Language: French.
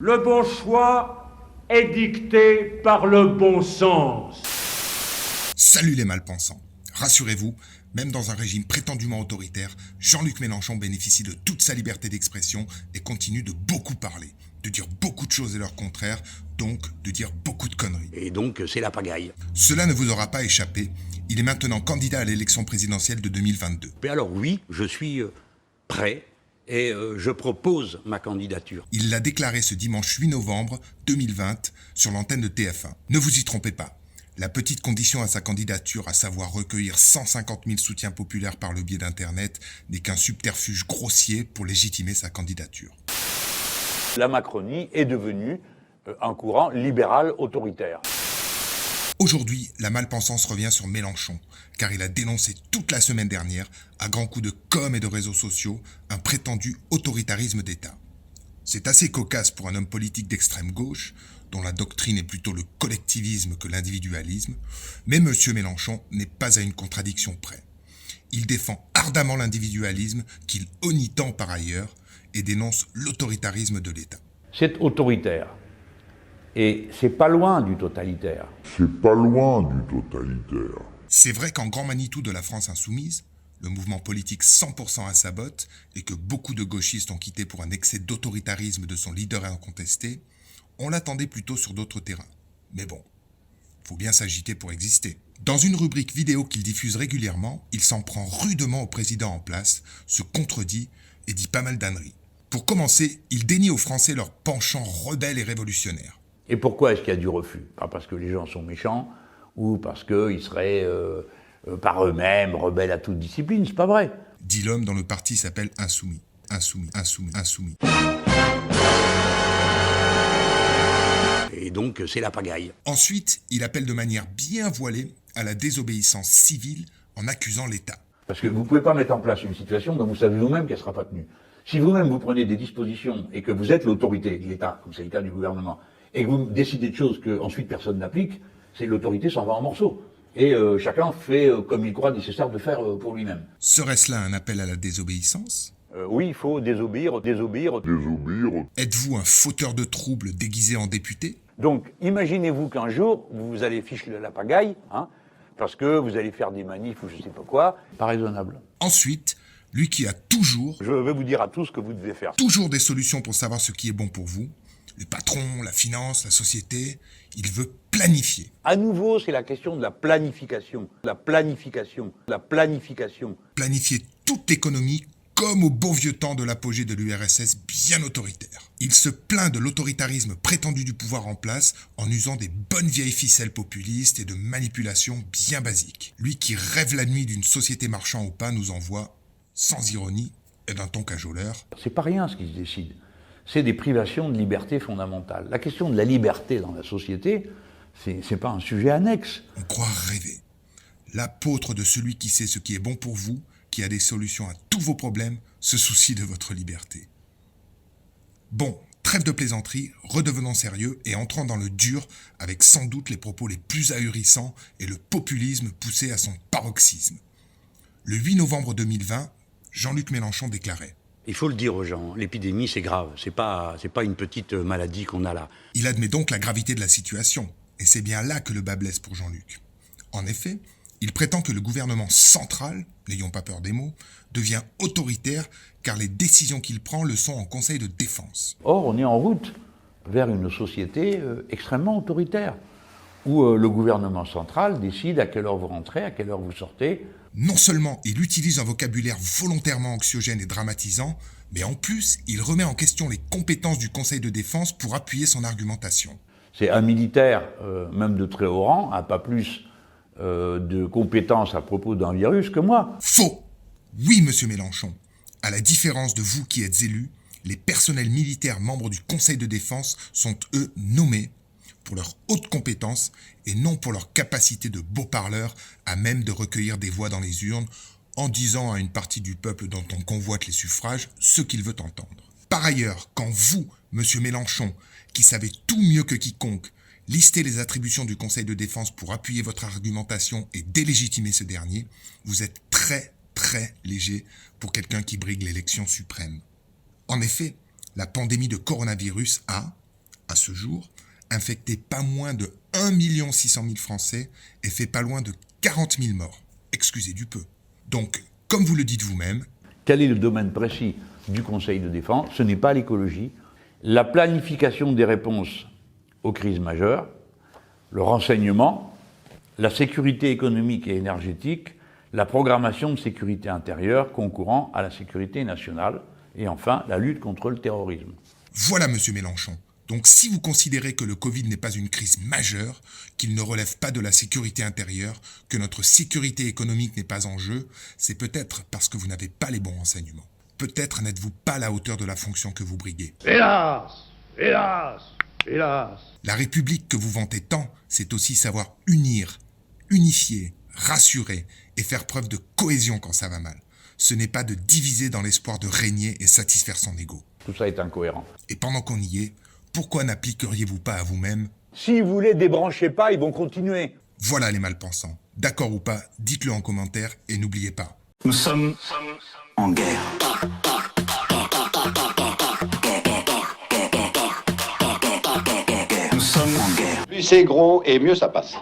Le bon choix est dicté par le bon sens. Salut les malpensants. Rassurez-vous, même dans un régime prétendument autoritaire, Jean-Luc Mélenchon bénéficie de toute sa liberté d'expression et continue de beaucoup parler, de dire beaucoup de choses et leur contraire, donc de dire beaucoup de conneries. Et donc c'est la pagaille. Cela ne vous aura pas échappé, il est maintenant candidat à l'élection présidentielle de 2022. Mais alors oui, je suis prêt et je propose ma candidature. Il l'a déclaré ce dimanche 8 novembre 2020 sur l'antenne de TF1. Ne vous y trompez pas. La petite condition à sa candidature, à savoir recueillir 150 000 soutiens populaires par le biais d'Internet, n'est qu'un subterfuge grossier pour légitimer sa candidature. La Macronie est devenue un courant libéral autoritaire. Aujourd'hui, la malpensance revient sur Mélenchon, car il a dénoncé toute la semaine dernière, à grands coups de com' et de réseaux sociaux, un prétendu autoritarisme d'État. C'est assez cocasse pour un homme politique d'extrême gauche, dont la doctrine est plutôt le collectivisme que l'individualisme, mais M. Mélenchon n'est pas à une contradiction près. Il défend ardemment l'individualisme, qu'il honnit tant par ailleurs, et dénonce l'autoritarisme de l'État. C'est autoritaire. Et c'est pas loin du totalitaire. C'est pas loin du totalitaire. C'est vrai qu'en grand Manitou de la France insoumise, le mouvement politique 100% à sa botte, et que beaucoup de gauchistes ont quitté pour un excès d'autoritarisme de son leader incontesté, on l'attendait plutôt sur d'autres terrains. Mais bon, faut bien s'agiter pour exister. Dans une rubrique vidéo qu'il diffuse régulièrement, il s'en prend rudement au président en place, se contredit et dit pas mal d'âneries. Pour commencer, il dénie aux Français leur penchant rebelle et révolutionnaire. Et pourquoi est-ce qu'il y a du refus? Pas parce que les gens sont méchants, ou parce qu'ils seraient par eux-mêmes rebelles à toute discipline, c'est pas vrai. Dit l'homme dont le parti s'appelle Insoumis. Insoumis, insoumis, insoumis. Et donc c'est la pagaille. Ensuite, il appelle de manière bien voilée à la désobéissance civile en accusant l'État. Parce que vous ne pouvez pas mettre en place une situation dont vous savez vous-même qu'elle ne sera pas tenue. Si vous-même vous prenez des dispositions et que vous êtes l'autorité de l'État, comme c'est le cas du gouvernement, et que vous décidez de choses que ensuite personne n'applique, c'est l'autorité s'en va en morceaux. Et chacun fait comme il croit nécessaire de faire pour lui-même. Serait-ce là un appel à la désobéissance ? Oui, il faut désobéir. Êtes-vous un fauteur de troubles déguisé en député ? Donc, imaginez-vous qu'un jour, vous allez ficher la pagaille, parce que vous allez faire des manifs ou je sais pas quoi. Pas raisonnable. Ensuite, lui qui a toujours Je vais vous dire à tous ce que vous devez faire. des solutions pour savoir ce qui est bon pour vous, le patron, la finance, la société, il veut planifier. À nouveau, c'est la question de la planification. Planifier toute l'économie comme au bon vieux temps de l'apogée de l'URSS bien autoritaire. Il se plaint de l'autoritarisme prétendu du pouvoir en place en usant des bonnes vieilles ficelles populistes et de manipulations bien basiques. Lui qui rêve la nuit d'une société marchant au pas nous envoie, sans ironie et d'un ton cajoleur. C'est pas rien ce qui se décide. C'est des privations de liberté fondamentale. La question de la liberté dans la société, c'est pas un sujet annexe. On croit rêver. L'apôtre de celui qui sait ce qui est bon pour vous, qui a des solutions à tous vos problèmes, se soucie de votre liberté. Bon, trêve de plaisanterie, redevenons sérieux et entrons dans le dur avec sans doute les propos les plus ahurissants et le populisme poussé à son paroxysme. Le 8 novembre 2020, Jean-Luc Mélenchon déclarait: Il faut le dire aux gens, l'épidémie c'est grave, c'est pas une petite maladie qu'on a là. Il admet donc la gravité de la situation, et c'est bien là que le bât blesse pour Jean-Luc. En effet, il prétend que le gouvernement central, n'ayons pas peur des mots, devient autoritaire car les décisions qu'il prend le sont en Conseil de défense. Or, on est en route vers une société extrêmement autoritaire, où le gouvernement central décide à quelle heure vous rentrez, à quelle heure vous sortez. Non seulement il utilise un vocabulaire volontairement anxiogène et dramatisant, mais en plus, il remet en question les compétences du Conseil de défense pour appuyer son argumentation. C'est un militaire, même de très haut rang, n'a pas plus de compétences à propos d'un virus que moi. Faux! Oui, monsieur Mélenchon. À la différence de vous qui êtes élu, les personnels militaires membres du Conseil de défense sont eux nommés pour leur haute compétence et non pour leur capacité de beaux parleurs à même de recueillir des voix dans les urnes en disant à une partie du peuple dont on convoite les suffrages ce qu'il veut entendre. Par ailleurs, quand vous, monsieur Mélenchon, qui savez tout mieux que quiconque, listez les attributions du Conseil de défense pour appuyer votre argumentation et délégitimer ce dernier, vous êtes très, très léger pour quelqu'un qui brigue l'élection suprême. En effet, la pandémie de coronavirus a, à ce jour, infecté pas moins de 1 600 000 Français et fait pas loin de 40 000 morts. Excusez du peu. Donc, comme vous le dites vous-même, quel est le domaine précis du Conseil de défense? Ce n'est pas l'écologie. La planification des réponses aux crises majeures, le renseignement, la sécurité économique et énergétique, la programmation de sécurité intérieure concourant à la sécurité nationale, et enfin la lutte contre le terrorisme. Voilà, monsieur Mélenchon. Donc si vous considérez que le Covid n'est pas une crise majeure, qu'il ne relève pas de la sécurité intérieure, que notre sécurité économique n'est pas en jeu, c'est peut-être parce que vous n'avez pas les bons renseignements. Peut-être n'êtes-vous pas à la hauteur de la fonction que vous briguez. Hélas! Hélas! Hélas! La République que vous vantez tant, c'est aussi savoir unir, unifier, rassurer et faire preuve de cohésion quand ça va mal. Ce n'est pas de diviser dans l'espoir de régner et satisfaire son ego. Tout ça est incohérent. Et pendant qu'on y est, pourquoi n'appliqueriez-vous pas à vous-même? Si vous les débranchez pas, ils vont continuer. Voilà les malpensants. D'accord ou pas, dites-le en commentaire et n'oubliez pas. Nous sommes en guerre. Nous sommes en guerre. Plus c'est gros et mieux ça passe.